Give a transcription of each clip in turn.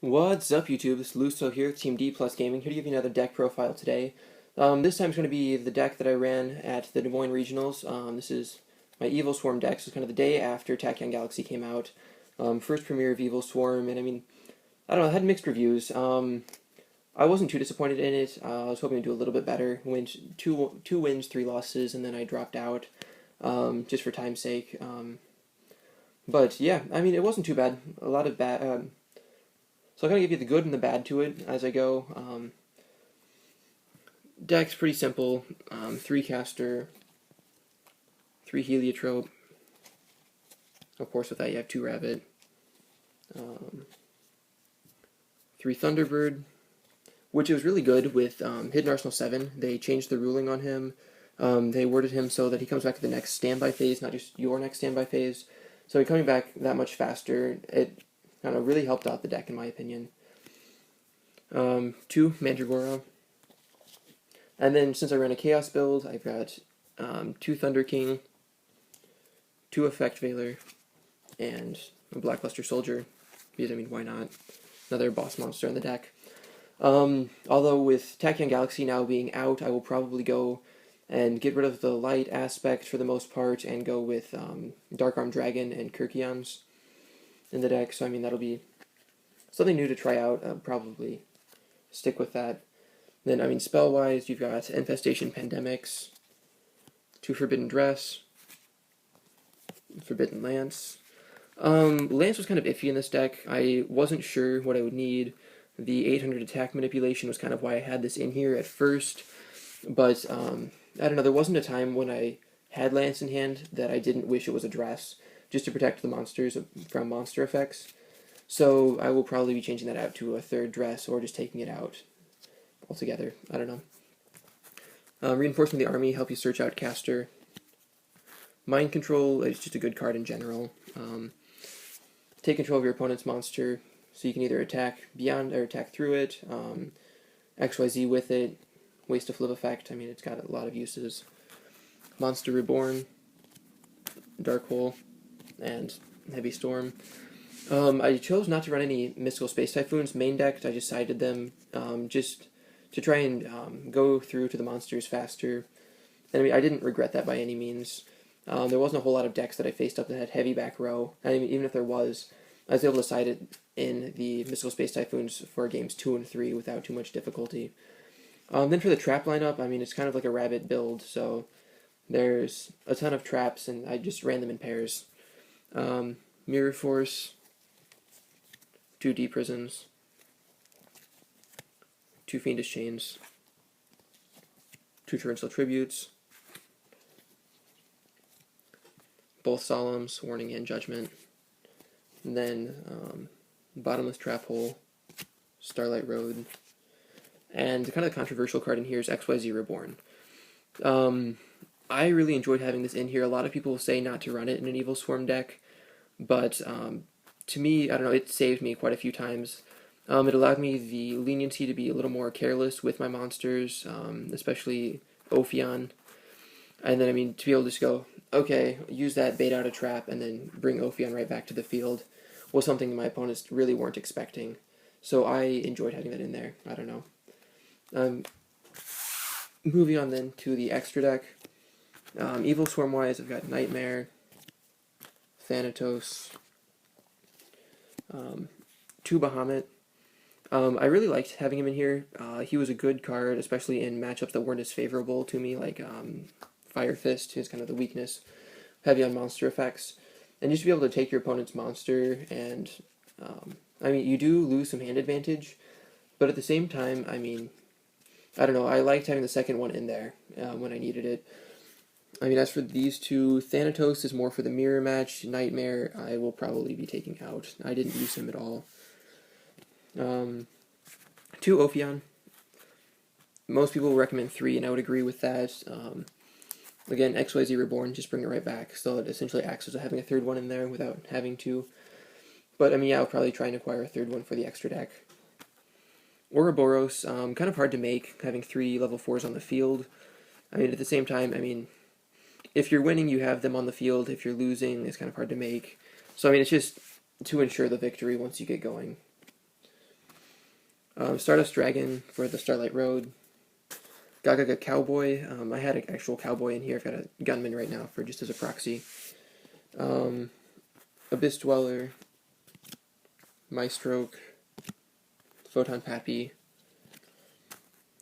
What's up, YouTube? This is Luso here, Team D Plus Gaming, here to give you another deck profile today. This time it's going to be the deck that I ran at the Des Moines Regionals. This is my Evilswarm deck, so kind of the day after Tachyon Galaxy came out. First premiere of Evilswarm, and I don't know, it had mixed reviews. I wasn't too disappointed in it. I was hoping to do a little bit better. Two wins, 3 losses, and then I dropped out, just for time's sake. But yeah, it wasn't too bad. A lot of bad. So I'm going to give you the good and the bad to it as I go. Deck's pretty simple. 3 caster, 3 heliotrope. Of course, with that you have 2 rabbit. 3 Thunderbird, which was really good with Hidden Arsenal 7. They changed the ruling on him. They worded him so that he comes back to the next standby phase, not just your next standby phase. So coming back that much faster, it really helped out the deck in my opinion. 2 Mandragora. And then since I ran a Chaos build, I've got 2 Thunder King, 2 Effect Veiler, and a Blackluster Soldier, because why not? Another boss monster in the deck. Although with Tachyon Galaxy now being out, I will probably go and get rid of the light aspect for the most part, and go with Dark Arm Dragon and Kirkions in the deck. So that'll be something new to try out. I'll probably stick with that. Then spell wise, you've got Infestation Pandemics, 2 Forbidden Dress, Forbidden Lance. Lance was kind of iffy in this deck. I wasn't sure what I would need. The 800 attack manipulation was kind of why I had this in here at first, but I don't know, there wasn't a time when I had Lance in hand that I didn't wish it was a dress, just to protect the monsters from monster effects. So I will probably be changing that out to a 3rd dress, or just taking it out altogether. I don't know. Reinforcing the Army, help you search out caster. Mind Control is just a good card in general. Take control of your opponent's monster, so you can either attack beyond or attack through it. XYZ with it. Waste of Flip effect. It's got a lot of uses. Monster Reborn, Dark Hole, and Heavy Storm. I chose not to run any Mystical Space Typhoons main decked. I just sided them just to try and go through to the monsters faster. And I didn't regret that by any means. There wasn't a whole lot of decks that I faced up that had heavy back row. Even if there was, I was able to side it in the Mystical Space Typhoons for games 2 and 3 without too much difficulty. Then for the trap lineup, it's kind of like a rabbit build, so there's a ton of traps, and I just ran them in pairs. Mirror Force, 2 Deep Prisons, 2 Fiendish Chains, 2 Torrential Tributes, both Solemns, Warning and Judgment, and then Bottomless Trap Hole, Starlight Road, and kind of the controversial card in here is XYZ Reborn. I really enjoyed having this in here. A lot of people say not to run it in an Evilswarm deck, but to me, I don't know, it saved me quite a few times. It allowed me the leniency to be a little more careless with my monsters, especially Ophion. And then, to be able to just go, okay, use that, bait out a trap, and then bring Ophion right back to the field was something my opponents really weren't expecting. So I enjoyed having that in there. I don't know. Moving on then to the extra deck. Evilswarm-wise, I've got Nightmare, Thanatos, 2 Bahamut. I really liked having him in here. He was a good card, especially in matchups that weren't as favorable to me, like Fire Fist is kind of the weakness, heavy on monster effects. And just to be able to take your opponent's monster, and you do lose some hand advantage, but at the same time, I don't know, I liked having the second one in there when I needed it. As for these 2, Thanatos is more for the mirror match. Nightmare I will probably be taking out. I didn't use him at all. 2 Ophion. Most people recommend 3, and I would agree with that. Again, XYZ Reborn, just bring it right back, so it essentially acts as having a 3rd one in there without having to. But I'll probably try and acquire a 3rd one for the extra deck. Ouroboros, kind of hard to make, having 3 level 4s on the field. At the same time, if you're winning, you have them on the field. If you're losing, it's kind of hard to make. So, it's just to ensure the victory once you get going. Stardust Dragon for the Starlight Road. Gaga Cowboy. I had an actual cowboy in here. I've got a gunman right now for just as a proxy. Abyss Dweller. Maestroke. Photon Pappy.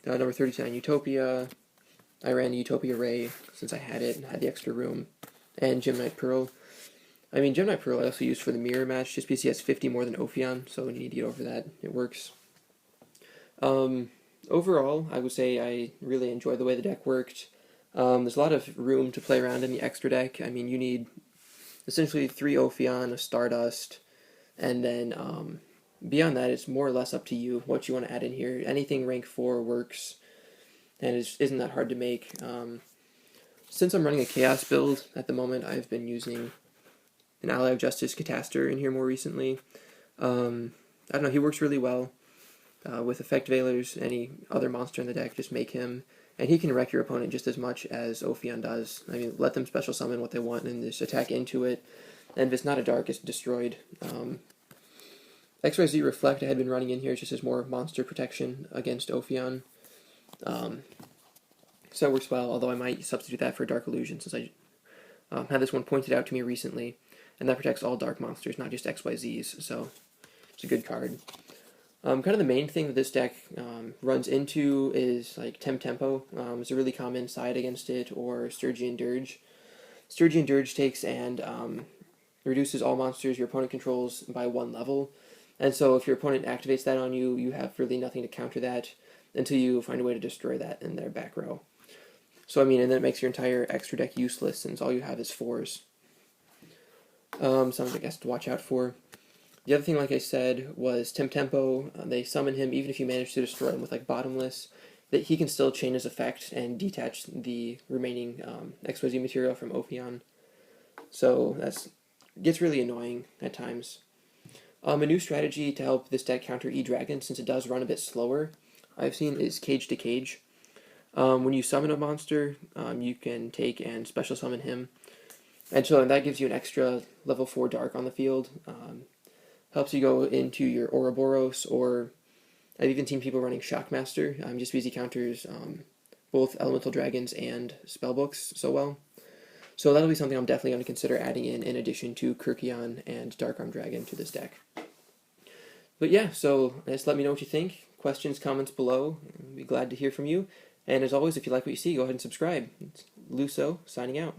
Number 39, Utopia. I ran Utopia Ray since I had it and had the extra room. And Gemini Pearl. I mean, Gemini Pearl I also use for the mirror match just because he has 50 more than Ophion, so when you need to get over that, it works. Overall, I would say I really enjoy the way the deck worked. There's a lot of room to play around in the extra deck. I mean, you need essentially 3 Ophion, a Stardust, and then beyond that, it's more or less up to you what you want to add in here. Anything rank 4 works, and it isn't that hard to make. Since I'm running a Chaos build at the moment, I've been using an Ally of Justice Cataster in here more recently. I don't know, he works really well. With Effect Veilers, any other monster in the deck, just make him, and he can wreck your opponent just as much as Ophion does. I mean, let them special summon what they want and just attack into it, and if it's not a dark, it's destroyed. XYZ Reflect I had been running in here just as more monster protection against Ophion. So it works well, although I might substitute that for Dark Illusion, since I had this one pointed out to me recently, and that protects all dark monsters, not just XYZs, so it's a good card. Kind of the main thing that this deck runs into is like Tempo. It's a really common side against it, or Stygian Dirge. Stygian Dirge takes and reduces all monsters your opponent controls by 1 level, and so if your opponent activates that on you, you have really nothing to counter that until you find a way to destroy that in their back row. So I mean, and then it makes your entire extra deck useless since all you have is 4s. Something I guess to watch out for. The other thing, like I said, was Tempo. They summon him, even if you manage to destroy him with like Bottomless, that he can still chain his effect and detach the remaining XYZ material from Ophion. So that gets really annoying at times. A new strategy to help this deck counter E-Dragon, since it does run a bit slower, I've seen is Cage to Cage. When you summon a monster, you can take and special summon him. And so that gives you an extra level 4 dark on the field. Helps you go into your Ouroboros, or I've even seen people running Shockmaster, just because he counters both Elemental Dragons and Spellbooks so well. So that'll be something I'm definitely going to consider adding in addition to Kyrkion and Dark-Armed Dragon to this deck. But yeah, so just let me know what you think. Questions, comments below. I'd be glad to hear from you. And as always, if you like what you see, go ahead and subscribe. It's Luso, signing out.